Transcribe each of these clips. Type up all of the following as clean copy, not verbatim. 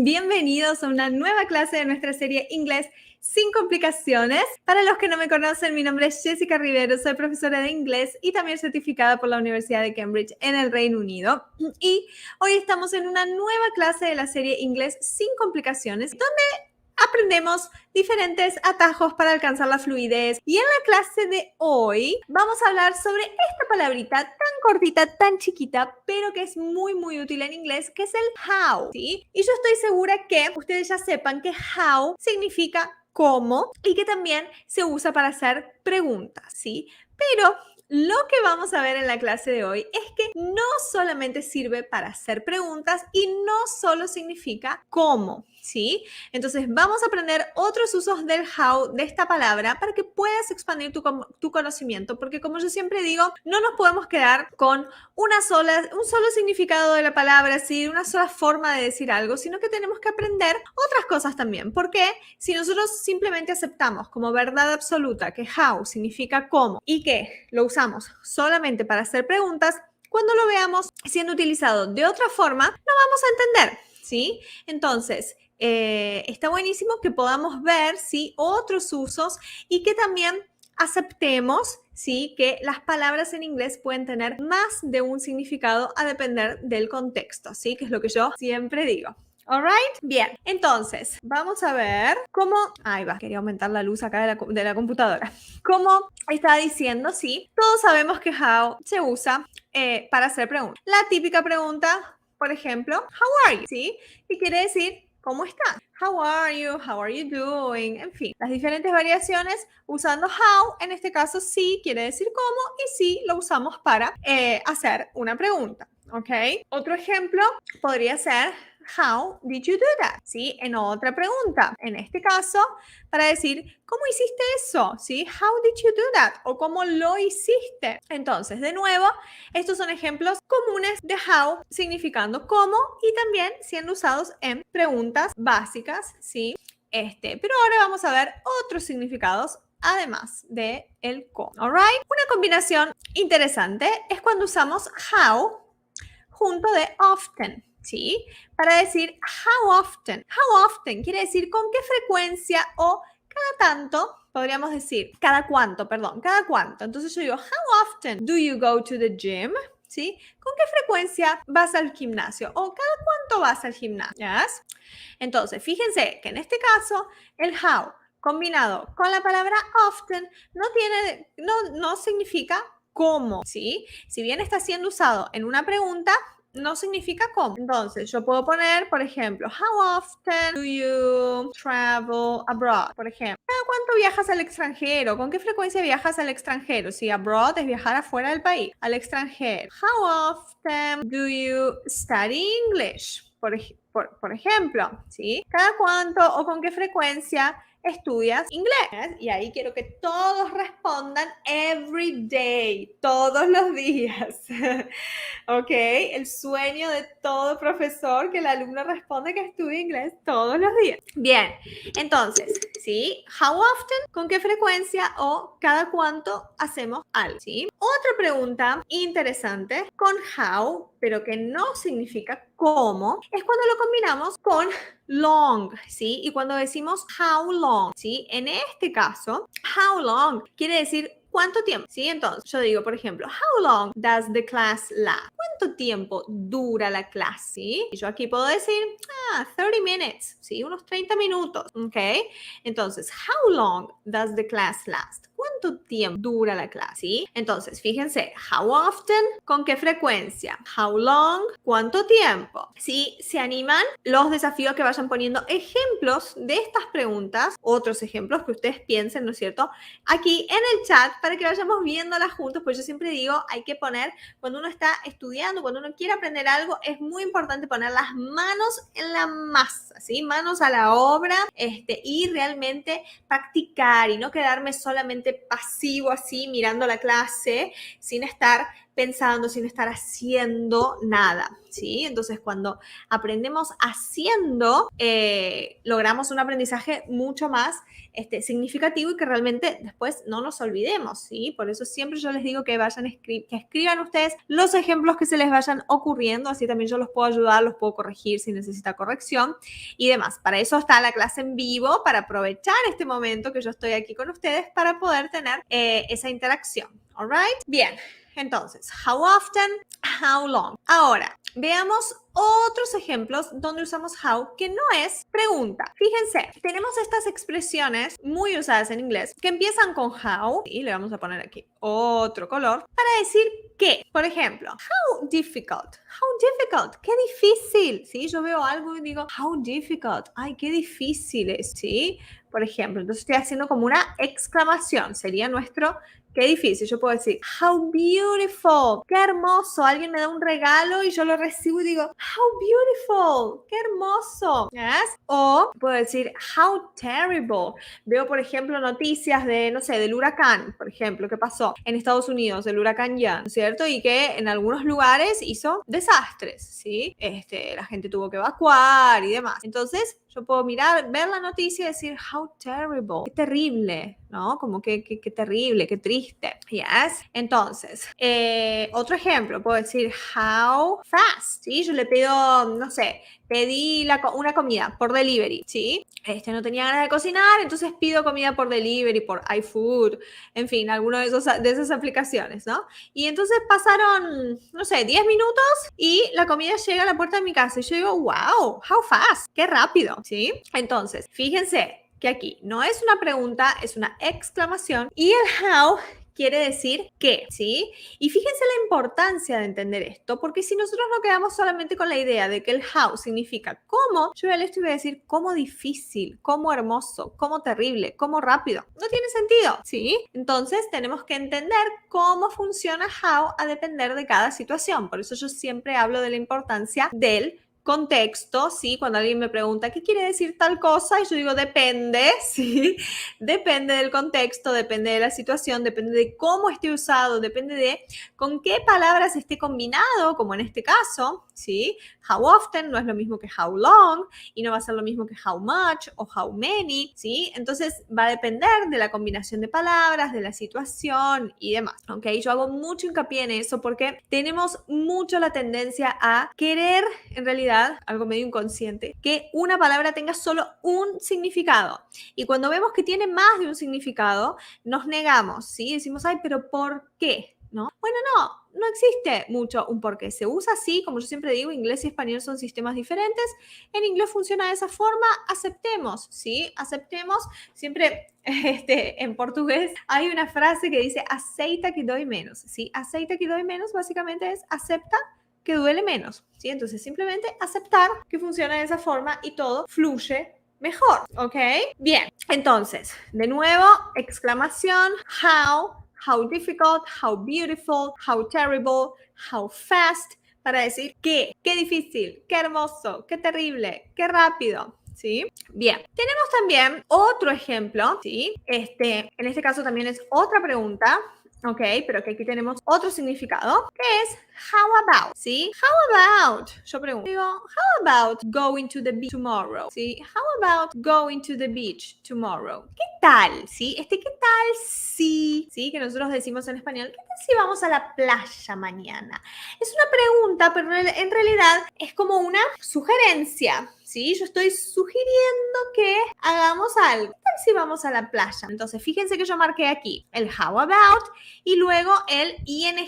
Bienvenidos a una nueva clase de nuestra serie Inglés sin complicaciones. Para los que no me conocen, mi nombre es Jessica Rivero, soy profesora de inglés y también certificada por la Universidad de Cambridge en el Reino Unido. Y hoy estamos en una nueva clase de la serie Inglés sin complicaciones, donde aprendemos diferentes atajos para alcanzar la fluidez. Y en la clase de hoy vamos a hablar sobre esta palabrita tan cortita, tan chiquita, pero que es muy útil en inglés, que es el how, ¿sí? Y yo estoy segura que ustedes ya sepan que how significa cómo y que también se usa para hacer preguntas, ¿sí? Pero lo que vamos a ver en la clase de hoy es que no solamente sirve para hacer preguntas y no solo significa cómo, ¿sí? Entonces vamos a aprender otros usos del how de esta palabra para que puedas expandir tu conocimiento, porque como yo siempre digo, no nos podemos quedar con un solo significado de la palabra, ¿sí? Una sola forma de decir algo, sino que tenemos que aprender otras cosas también. Porque si nosotros simplemente aceptamos como verdad absoluta que how significa cómo y que lo usamos solamente para hacer preguntas, cuando lo veamos siendo utilizado de otra forma, no vamos a entender, ¿sí? Entonces, está buenísimo que podamos ver, ¿sí?, otros usos y que también aceptemos, ¿sí?, que las palabras en inglés pueden tener más de un significado a depender del contexto, ¿sí?, que es lo que yo siempre digo. Alright, bien, entonces vamos a ver cómo, ahí va, quería aumentar la luz acá de la computadora. Como estaba diciendo, sí, todos sabemos que how se usa para hacer preguntas. La típica pregunta, por ejemplo, how are you, ¿sí? Y quiere decir, ¿cómo estás? How are you? How are you doing? En fin, las diferentes variaciones usando how, en este caso sí quiere decir cómo y sí lo usamos para hacer una pregunta, ¿ok? Otro ejemplo podría ser how did you do that? ¿Sí? En otra pregunta, en este caso, para decir, ¿cómo hiciste eso? ¿Sí? How did you do that? O ¿cómo lo hiciste? Entonces, de nuevo, estos son ejemplos comunes de how significando cómo y también siendo usados en preguntas básicas, ¿sí? Pero ahora vamos a ver otros significados además de el cómo. Alright? Una combinación interesante es cuando usamos how junto de often, ¿sí? Para decir how often. How often quiere decir con qué frecuencia o cada tanto, podríamos decir, cada cuánto. Entonces yo digo, how often do you go to the gym? ¿Sí? ¿Con qué frecuencia vas al gimnasio? ¿O cada cuánto vas al gimnasio? ¿Yes? Entonces, fíjense que en este caso, el how combinado con la palabra often no significa cómo, ¿sí? Si bien está siendo usado en una pregunta, no significa cómo. Entonces, yo puedo poner, por ejemplo, how often do you travel abroad? Por ejemplo, ¿cada cuánto viajas al extranjero? ¿Con qué frecuencia viajas al extranjero? Si abroad es viajar afuera del país, al extranjero. How often do you study English? Por ejemplo, ¿sí? ¿Cada cuánto o con qué frecuencia estudias inglés? Y ahí quiero que todos respondan every day, todos los días. ¿Ok? El sueño de todo profesor, que el alumno responde que estudia inglés todos los días. Bien, entonces, ¿sí? How often, ¿con qué frecuencia o cada cuánto hacemos algo? ¿Sí? Otra pregunta interesante con how, pero que no significa cómo, es cuando lo combinamos con long, ¿sí? Y cuando decimos how long, ¿sí? En este caso, how long quiere decir ¿cuánto tiempo? ¿Sí? Entonces, yo digo, por ejemplo, how long does the class last? ¿Cuánto tiempo dura la clase? ¿Sí? Y yo aquí puedo decir, 30 minutes, ¿sí? Unos 30 minutos, ¿ok? Entonces, how long does the class last? ¿Cuánto tiempo dura la clase? ¿Sí? Entonces, fíjense, how often, ¿con qué frecuencia? How long, ¿cuánto tiempo? ¿Sí? ¿Se animan? Los desafíos que vayan poniendo ejemplos de estas preguntas, otros ejemplos que ustedes piensen, ¿no es cierto? Aquí en el chat para que vayamos viéndolas juntos, pues yo siempre digo, hay que poner, cuando uno está estudiando, cuando uno quiere aprender algo, es muy importante poner las manos en la masa, ¿sí? Manos a la obra, y realmente practicar y no quedarme solamente pasivo así mirando la clase sin estar pensando, sin estar haciendo nada, ¿sí? Entonces, cuando aprendemos haciendo, logramos un aprendizaje mucho más significativo y que realmente después no nos olvidemos, ¿sí? Por eso siempre yo les digo que vayan que escriban ustedes los ejemplos que se les vayan ocurriendo, así también yo los puedo ayudar, los puedo corregir si necesita corrección. y demás. Para eso está la clase en vivo, para aprovechar este momento que yo estoy aquí con ustedes para poder tener esa interacción. All right? Bien. Entonces, how often, how long. Ahora, veamos otros ejemplos donde usamos how, que no es pregunta. Fíjense, tenemos estas expresiones muy usadas en inglés que empiezan con how, y le vamos a poner aquí otro color, para decir que, por ejemplo, how difficult, qué difícil, ¿sí? Yo veo algo y digo, how difficult, ay, qué difícil es, ¿sí? Por ejemplo, entonces estoy haciendo como una exclamación, sería nuestro qué difícil. Yo puedo decir, how beautiful, qué hermoso. Alguien me da un regalo y yo lo recibo y digo, how beautiful, qué hermoso. ¿Yes? O puedo decir, how terrible. Veo, por ejemplo, noticias de, no sé, del huracán, por ejemplo, que pasó en Estados Unidos, el huracán Ian, ¿cierto? Y que en algunos lugares hizo desastres, ¿sí? La gente tuvo que evacuar y demás. Entonces, yo puedo mirar, ver la noticia y decir, how terrible, qué terrible, ¿no? Como que terrible, qué triste. Yes. Entonces, otro ejemplo, puedo decir, how fast, ¿sí? Yo le pido, no sé, pedí una comida por delivery, ¿sí? No tenía ganas de cocinar, entonces pido comida por delivery, por iFood, en fin, alguno de esas aplicaciones, ¿no? Y entonces pasaron, no sé, 10 minutos y la comida llega a la puerta de mi casa y yo digo, wow, how fast, qué rápido, ¿sí? Entonces, fíjense que aquí no es una pregunta, es una exclamación y el how quiere decir qué, ¿sí? Y fíjense la importancia de entender esto, porque si nosotros no quedamos solamente con la idea de que el how significa cómo, yo voy a esto y voy a decir cómo difícil, cómo hermoso, cómo terrible, cómo rápido. No tiene sentido, ¿sí? Entonces tenemos que entender cómo funciona how a depender de cada situación. Por eso yo siempre hablo de la importancia del contexto, ¿sí? Cuando alguien me pregunta, ¿qué quiere decir tal cosa? Y yo digo, depende, ¿sí? Depende del contexto, depende de la situación, depende de cómo esté usado, depende de con qué palabras esté combinado, como en este caso, ¿sí? How often no es lo mismo que how long y no va a ser lo mismo que how much o how many, ¿sí? Entonces va a depender de la combinación de palabras, de la situación y demás, ¿ok? Yo hago mucho hincapié en eso porque tenemos mucho la tendencia a querer, en realidad, algo medio inconsciente, que una palabra tenga solo un significado. Y cuando vemos que tiene más de un significado, nos negamos, ¿sí? Decimos, ay, pero ¿por qué? ¿No? Bueno, no existe mucho un porqué. Se usa así, como yo siempre digo, inglés y español son sistemas diferentes. En inglés funciona de esa forma, aceptemos, ¿sí? Aceptemos. Siempre en portugués hay una frase que dice, aceita que doy menos, ¿sí? Aceita que doy menos básicamente es acepta que duele menos, ¿sí? Entonces simplemente aceptar que funciona de esa forma y todo fluye mejor, ¿ok? Bien, entonces, de nuevo, exclamación, how difficult, how beautiful, how terrible, how fast, para decir qué difícil, qué hermoso, qué terrible, qué rápido, ¿sí? Bien, tenemos también otro ejemplo, ¿sí? En este caso también es otra pregunta, ¿ok? Pero que aquí tenemos otro significado, que es how about, ¿sí? How about, yo pregunto, digo, how about going to the beach tomorrow, ¿sí? How about going to the beach tomorrow? ¿Qué tal, sí? ¿Qué tal si, sí? Que nosotros decimos en español, ¿qué tal si vamos a la playa mañana? Es una pregunta, pero en realidad es como una sugerencia, ¿sí? Yo estoy sugiriendo que hagamos algo. ¿Qué tal si vamos a la playa? Entonces, fíjense que yo marqué aquí el how about y luego el ing,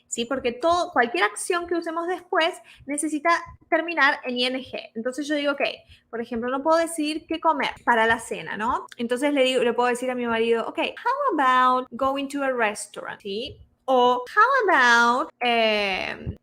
¿sí? Porque cualquier acción que usemos después necesita terminar en ing. Entonces yo digo, ok, por ejemplo, no puedo decir qué comer para la cena, ¿no? Entonces le puedo decir a mi marido, ok, how about going to a restaurant, ¿sí? O how about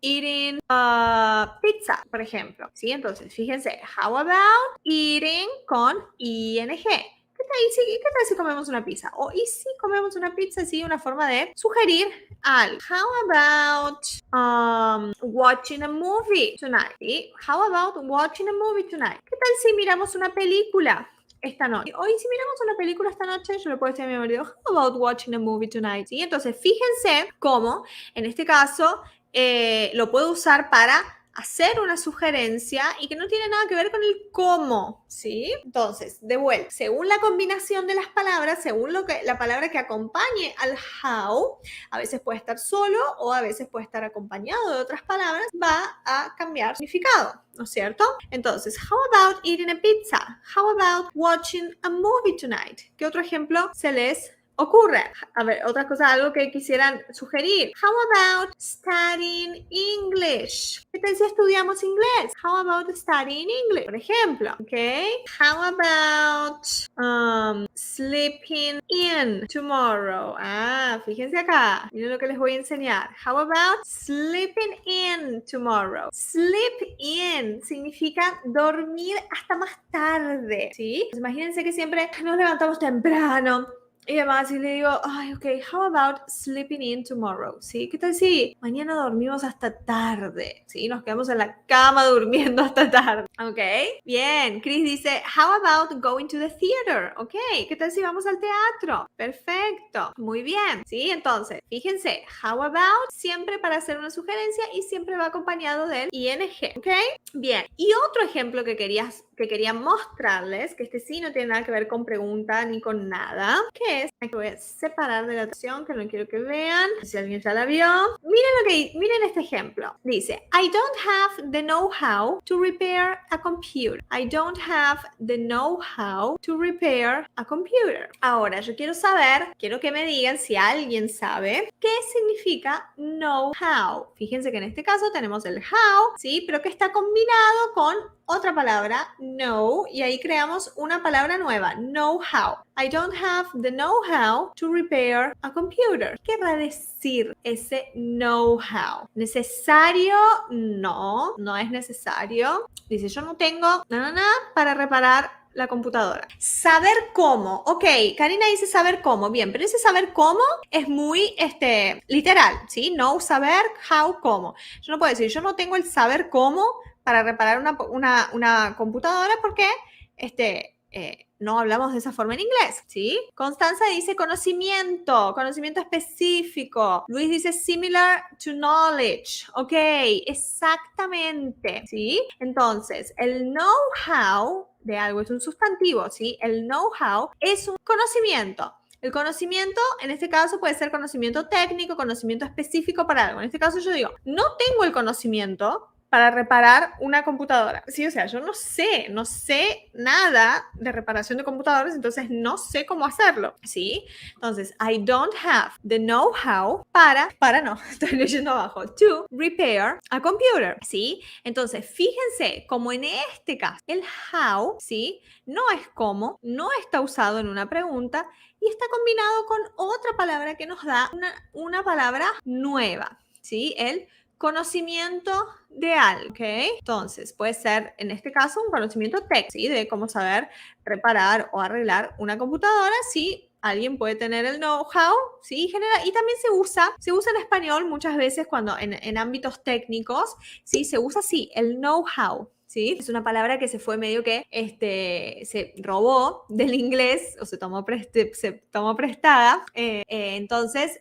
eating pizza, por ejemplo, ¿sí? Entonces, fíjense, how about eating con ing. ¿Qué tal si comemos una pizza? O ¿y si comemos una pizza? Sí, una forma de sugerir algo. How about watching a movie tonight? ¿Sí? How about watching a movie tonight? ¿Qué tal si miramos una película esta noche? Hoy si miramos una película esta noche, yo le puedo decir a mi marido, how about watching a movie tonight? ¿Sí? Entonces, fíjense cómo, en este caso, lo puedo usar para hacer una sugerencia y que no tiene nada que ver con el cómo, ¿sí? Entonces, de vuelta, según la combinación de las palabras, según la palabra que acompañe al how, a veces puede estar solo o a veces puede estar acompañado de otras palabras, va a cambiar significado, ¿no es cierto? Entonces, how about eating a pizza? How about watching a movie tonight? ¿Qué otro ejemplo se les ocurre? A ver, otra cosa, algo que quisieran sugerir. How about studying English? ¿Qué tal si estudiamos inglés? How about studying English? Por ejemplo, ¿ok? How about sleeping in tomorrow? Ah, fíjense acá. Miren lo que les voy a enseñar. How about sleeping in tomorrow? Sleep in significa dormir hasta más tarde, ¿sí? Pues imagínense que siempre nos levantamos temprano. Y además, si le digo, ay, ok, how about sleeping in tomorrow? ¿Sí? ¿Qué tal si mañana dormimos hasta tarde? ¿Sí? Nos quedamos en la cama durmiendo hasta tarde. ¿Ok? Bien. Chris dice, how about going to the theater? ¿Ok? ¿Qué tal si vamos al teatro? Perfecto. Muy bien. ¿Sí? Entonces, fíjense, how about siempre para hacer una sugerencia y siempre va acompañado del ing. ¿Ok? Bien. Y otro ejemplo que quería mostrarles, que este sí no tiene nada que ver con pregunta ni con nada, que es, aquí voy a separar de la atención, que no quiero que vean, si alguien ya la vio. Miren este ejemplo. Dice, I don't have the know-how to repair a computer. I don't have the know-how to repair a computer. Ahora, yo quiero que me digan si alguien sabe qué significa know-how. Fíjense que en este caso tenemos el how, ¿sí? Pero que está combinado con otra palabra, know, y ahí creamos una palabra nueva, know-how. I don't have the know-how to repair a computer. ¿Qué querrá decir ese know-how? ¿Necesario? No, no es necesario. Dice, yo no tengo para reparar la computadora. Saber cómo. Ok, Karina dice saber cómo. Bien, pero ese saber cómo es muy literal, ¿sí? No saber, how, cómo. Yo no puedo decir, yo no tengo el saber cómo para reparar una computadora porque no hablamos de esa forma en inglés, ¿sí? Constanza dice conocimiento específico. Luis dice similar to knowledge. Ok, exactamente, ¿sí? Entonces, el know-how de algo es un sustantivo, ¿sí? El know-how es un conocimiento. El conocimiento, en este caso, puede ser conocimiento técnico, conocimiento específico para algo. En este caso yo digo, no tengo el conocimiento para reparar una computadora. Sí, o sea, yo no sé nada de reparación de computadoras, entonces no sé cómo hacerlo, ¿sí? Entonces, I don't have the know-how no, estoy leyendo abajo, to repair a computer, ¿sí? Entonces, fíjense, como en este caso, el how, ¿sí? No es cómo, no está usado en una pregunta y está combinado con otra palabra que nos da una palabra nueva, ¿sí? El conocimiento de algo, ¿ok? Entonces, puede ser, en este caso, un conocimiento técnico, ¿sí? De cómo saber reparar o arreglar una computadora, ¿sí? Alguien puede tener el know-how, ¿sí? Y también se usa en español muchas veces cuando en ámbitos técnicos, ¿sí? Se usa así, el know-how. ¿Sí? Es una palabra que se fue medio que se robó del inglés o se tomó prestada. Entonces,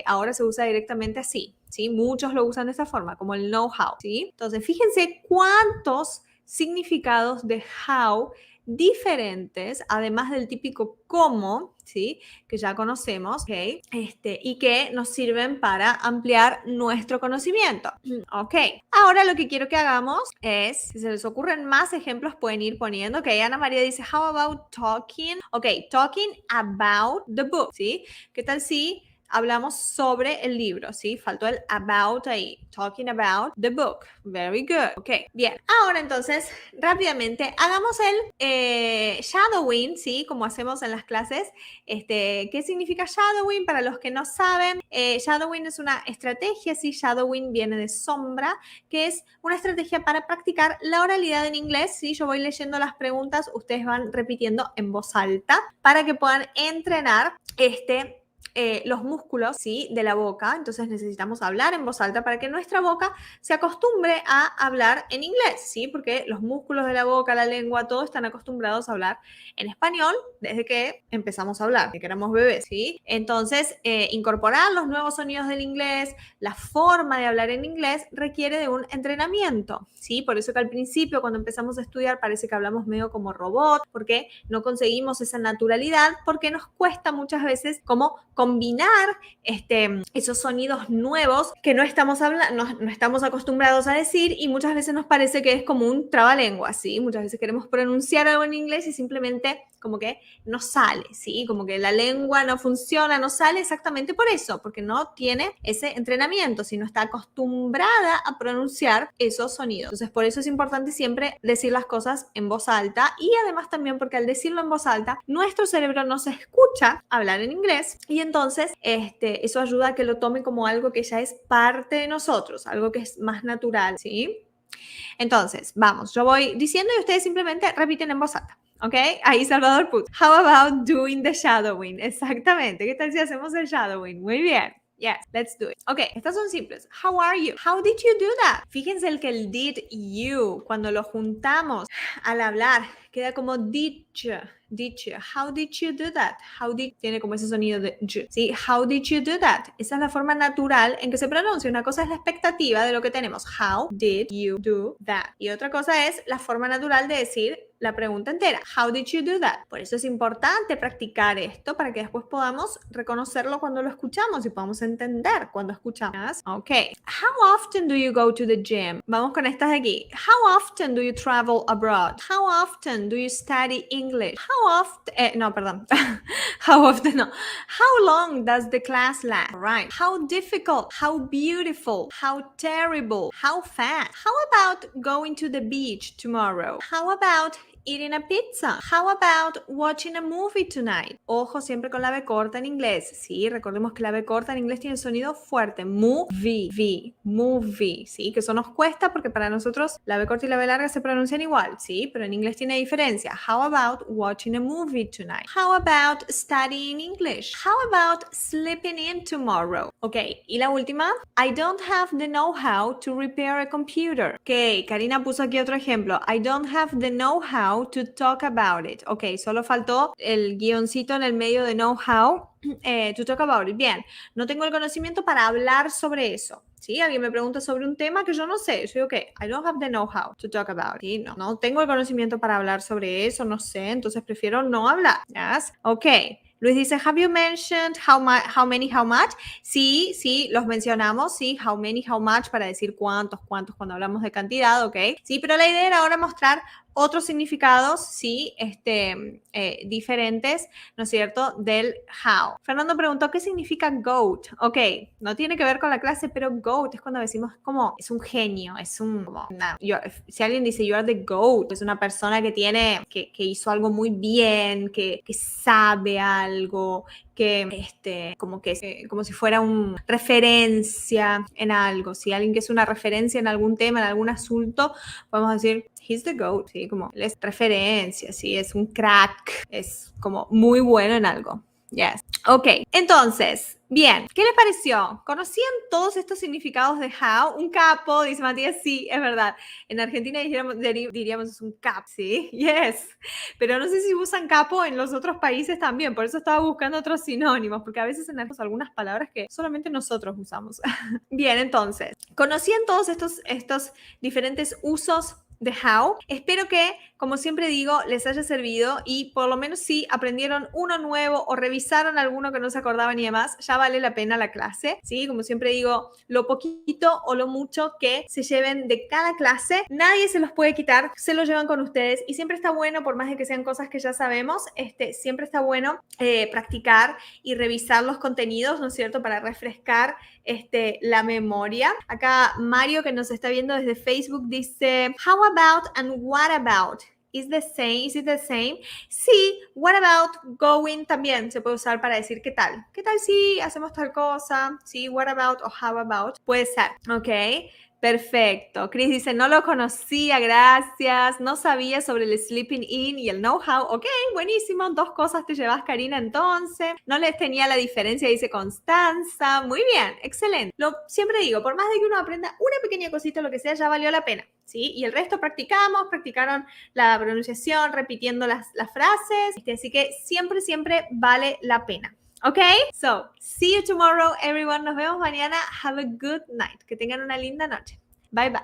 ahora se usa directamente así. ¿Sí? Muchos lo usan de esa forma, como el know-how. ¿Sí? Entonces, fíjense cuántos significados de how diferentes, además del típico cómo, ¿sí? Que ya conocemos, ¿ok? Y que nos sirven para ampliar nuestro conocimiento. Ok, ahora lo que quiero que hagamos es, si se les ocurren más ejemplos, pueden ir poniendo. Ok, Ana María dice, how about talking? Ok, talking about the book, ¿sí? ¿Qué tal si hablamos sobre el libro, ¿sí? Faltó el about ahí. Talking about the book. Very good. Ok, bien. Ahora entonces, rápidamente, hagamos el shadowing, ¿sí? Como hacemos en las clases. ¿Qué significa shadowing? Para los que no saben, shadowing es una estrategia, ¿sí? Shadowing viene de sombra, que es una estrategia para practicar la oralidad en inglés, ¿sí? Yo voy leyendo las preguntas, ustedes van repitiendo en voz alta para que puedan entrenar los músculos, ¿sí? De la boca. Entonces necesitamos hablar en voz alta para que nuestra boca se acostumbre a hablar en inglés, ¿sí? Porque los músculos de la boca, la lengua, todo están acostumbrados a hablar en español desde que empezamos a hablar, desde que éramos bebés, ¿sí? Entonces, incorporar los nuevos sonidos del inglés, la forma de hablar en inglés requiere de un entrenamiento, ¿sí? Por eso que al principio, cuando empezamos a estudiar, parece que hablamos medio como robot, porque no conseguimos esa naturalidad, porque nos cuesta muchas veces como combinar esos sonidos nuevos que no estamos acostumbrados a decir, y muchas veces nos parece que es como un trabalengua, ¿sí? Muchas veces queremos pronunciar algo en inglés y simplemente como que no sale, ¿sí? Como que la lengua no funciona, no sale exactamente por eso, porque no tiene ese entrenamiento, sino está acostumbrada a pronunciar esos sonidos. Entonces, por eso es importante siempre decir las cosas en voz alta, y además también porque al decirlo en voz alta, nuestro cerebro no se escucha hablar en inglés, y entonces eso ayuda a que lo tome como algo que ya es parte de nosotros, algo que es más natural, ¿sí? Entonces, vamos, yo voy diciendo y ustedes simplemente repiten en voz alta. ¿Ok? Ahí Salvador puso. How about doing the shadowing? Exactamente. ¿Qué tal si hacemos el shadowing? Muy bien. Yes, let's do it. Ok, estas son simples. How are you? How did you do that? Fíjense que el did you, cuando lo juntamos al hablar, queda como did you. Did you? How did you do that? Tiene como ese sonido de you. ¿Sí? How did you do that? Esa es la forma natural en que se pronuncia. Una cosa es la expectativa de lo que tenemos. How did you do that? Y otra cosa es la forma natural de decir la pregunta entera. How did you do that? Por eso es importante practicar esto para que después podamos reconocerlo cuando lo escuchamos y podamos entender cuando escuchamos. Ok. How often do you go to the gym? Vamos con estas de aquí. How often do you travel abroad? How often do you study English? How often, no, perdón. How often, no. How long does the class last? Right. How difficult? How beautiful? How terrible? How fast? How about going to the beach tomorrow? How about eating a pizza? How about watching a movie tonight? Ojo siempre con la B corta en inglés. Sí, recordemos que la B corta en inglés tiene el sonido fuerte. Movie. Sí, que eso nos cuesta porque para nosotros la B corta y la B larga se pronuncian igual. Sí, pero en inglés tiene diferencia. How about watching a movie tonight? How about studying English? How about sleeping in tomorrow? Ok, y la última. I don't have the know-how to repair a computer. Ok, Karina puso aquí otro ejemplo. I don't have the know-how to talk about it. Ok, solo faltó el guioncito en el medio de know-how to talk about it. Bien, no tengo el conocimiento para hablar sobre eso. ¿Sí? Alguien me pregunta sobre un tema que yo no sé. Yo digo, ok, I don't have the know-how to talk about it. ¿Sí? No tengo el conocimiento para hablar sobre eso, no sé, entonces prefiero no hablar. Yes? Ok. Luis dice, have you mentioned how many, how much? Sí, los mencionamos, sí, how many, how much, para decir cuántos, cuando hablamos de cantidad, ¿ok? Sí, pero la idea era ahora mostrar otros significados, sí, diferentes, ¿no es cierto?, del how. Fernando preguntó, ¿qué significa GOAT? Ok, no tiene que ver con la clase, pero GOAT es cuando decimos como, es un genio, es un, si alguien dice, you are the GOAT, es una persona que tiene, que hizo algo muy bien, que sabe algo, que como si fuera una referencia en algo, si alguien que es una referencia en algún tema, en algún asunto, podemos decir, he's the GOAT, ¿sí? Como él es referencia, ¿sí? Es un crack, es como muy bueno en algo. Yes. Ok, entonces, bien, ¿qué les pareció? ¿Conocían todos estos significados de how? Un capo, dice Matías, sí, es verdad. En Argentina diríamos es un cap, ¿sí? Yes. Pero no sé si usan capo en los otros países también, por eso estaba buscando otros sinónimos, porque a veces en algunas palabras que solamente nosotros usamos. Bien, entonces, ¿conocían todos estos diferentes usos de how? Espero que, como siempre digo, les haya servido y por lo menos si aprendieron uno nuevo o revisaron alguno que no se acordaban y demás, ya vale la pena la clase, ¿sí? Como siempre digo, lo poquito o lo mucho que se lleven de cada clase, nadie se los puede quitar, se los llevan con ustedes y siempre está bueno, por más de que sean cosas que ya sabemos, siempre está bueno practicar y revisar los contenidos, ¿no es cierto?, para refrescar la memoria. Acá Mario, que nos está viendo desde Facebook, dice, how about and what about? Is it the same? Sí, what about going también se puede usar para decir qué tal si hacemos tal cosa, sí, what about o how about puede ser, ok, Perfecto. Chris dice, no lo conocía, gracias. No sabía sobre el sleeping in y el know-how. Ok, buenísimo. 2 cosas te llevas, Karina, entonces. No les tenía la diferencia, dice Constanza. Muy bien, excelente. Siempre digo, por más de que uno aprenda una pequeña cosita, lo que sea, ya valió la pena. ¿Sí? Y el resto practicaron la pronunciación, repitiendo las frases. Así que siempre, siempre vale la pena. Okay, so see you tomorrow, everyone. Nos vemos mañana. Have a good night. Que tengan una linda noche. Bye bye.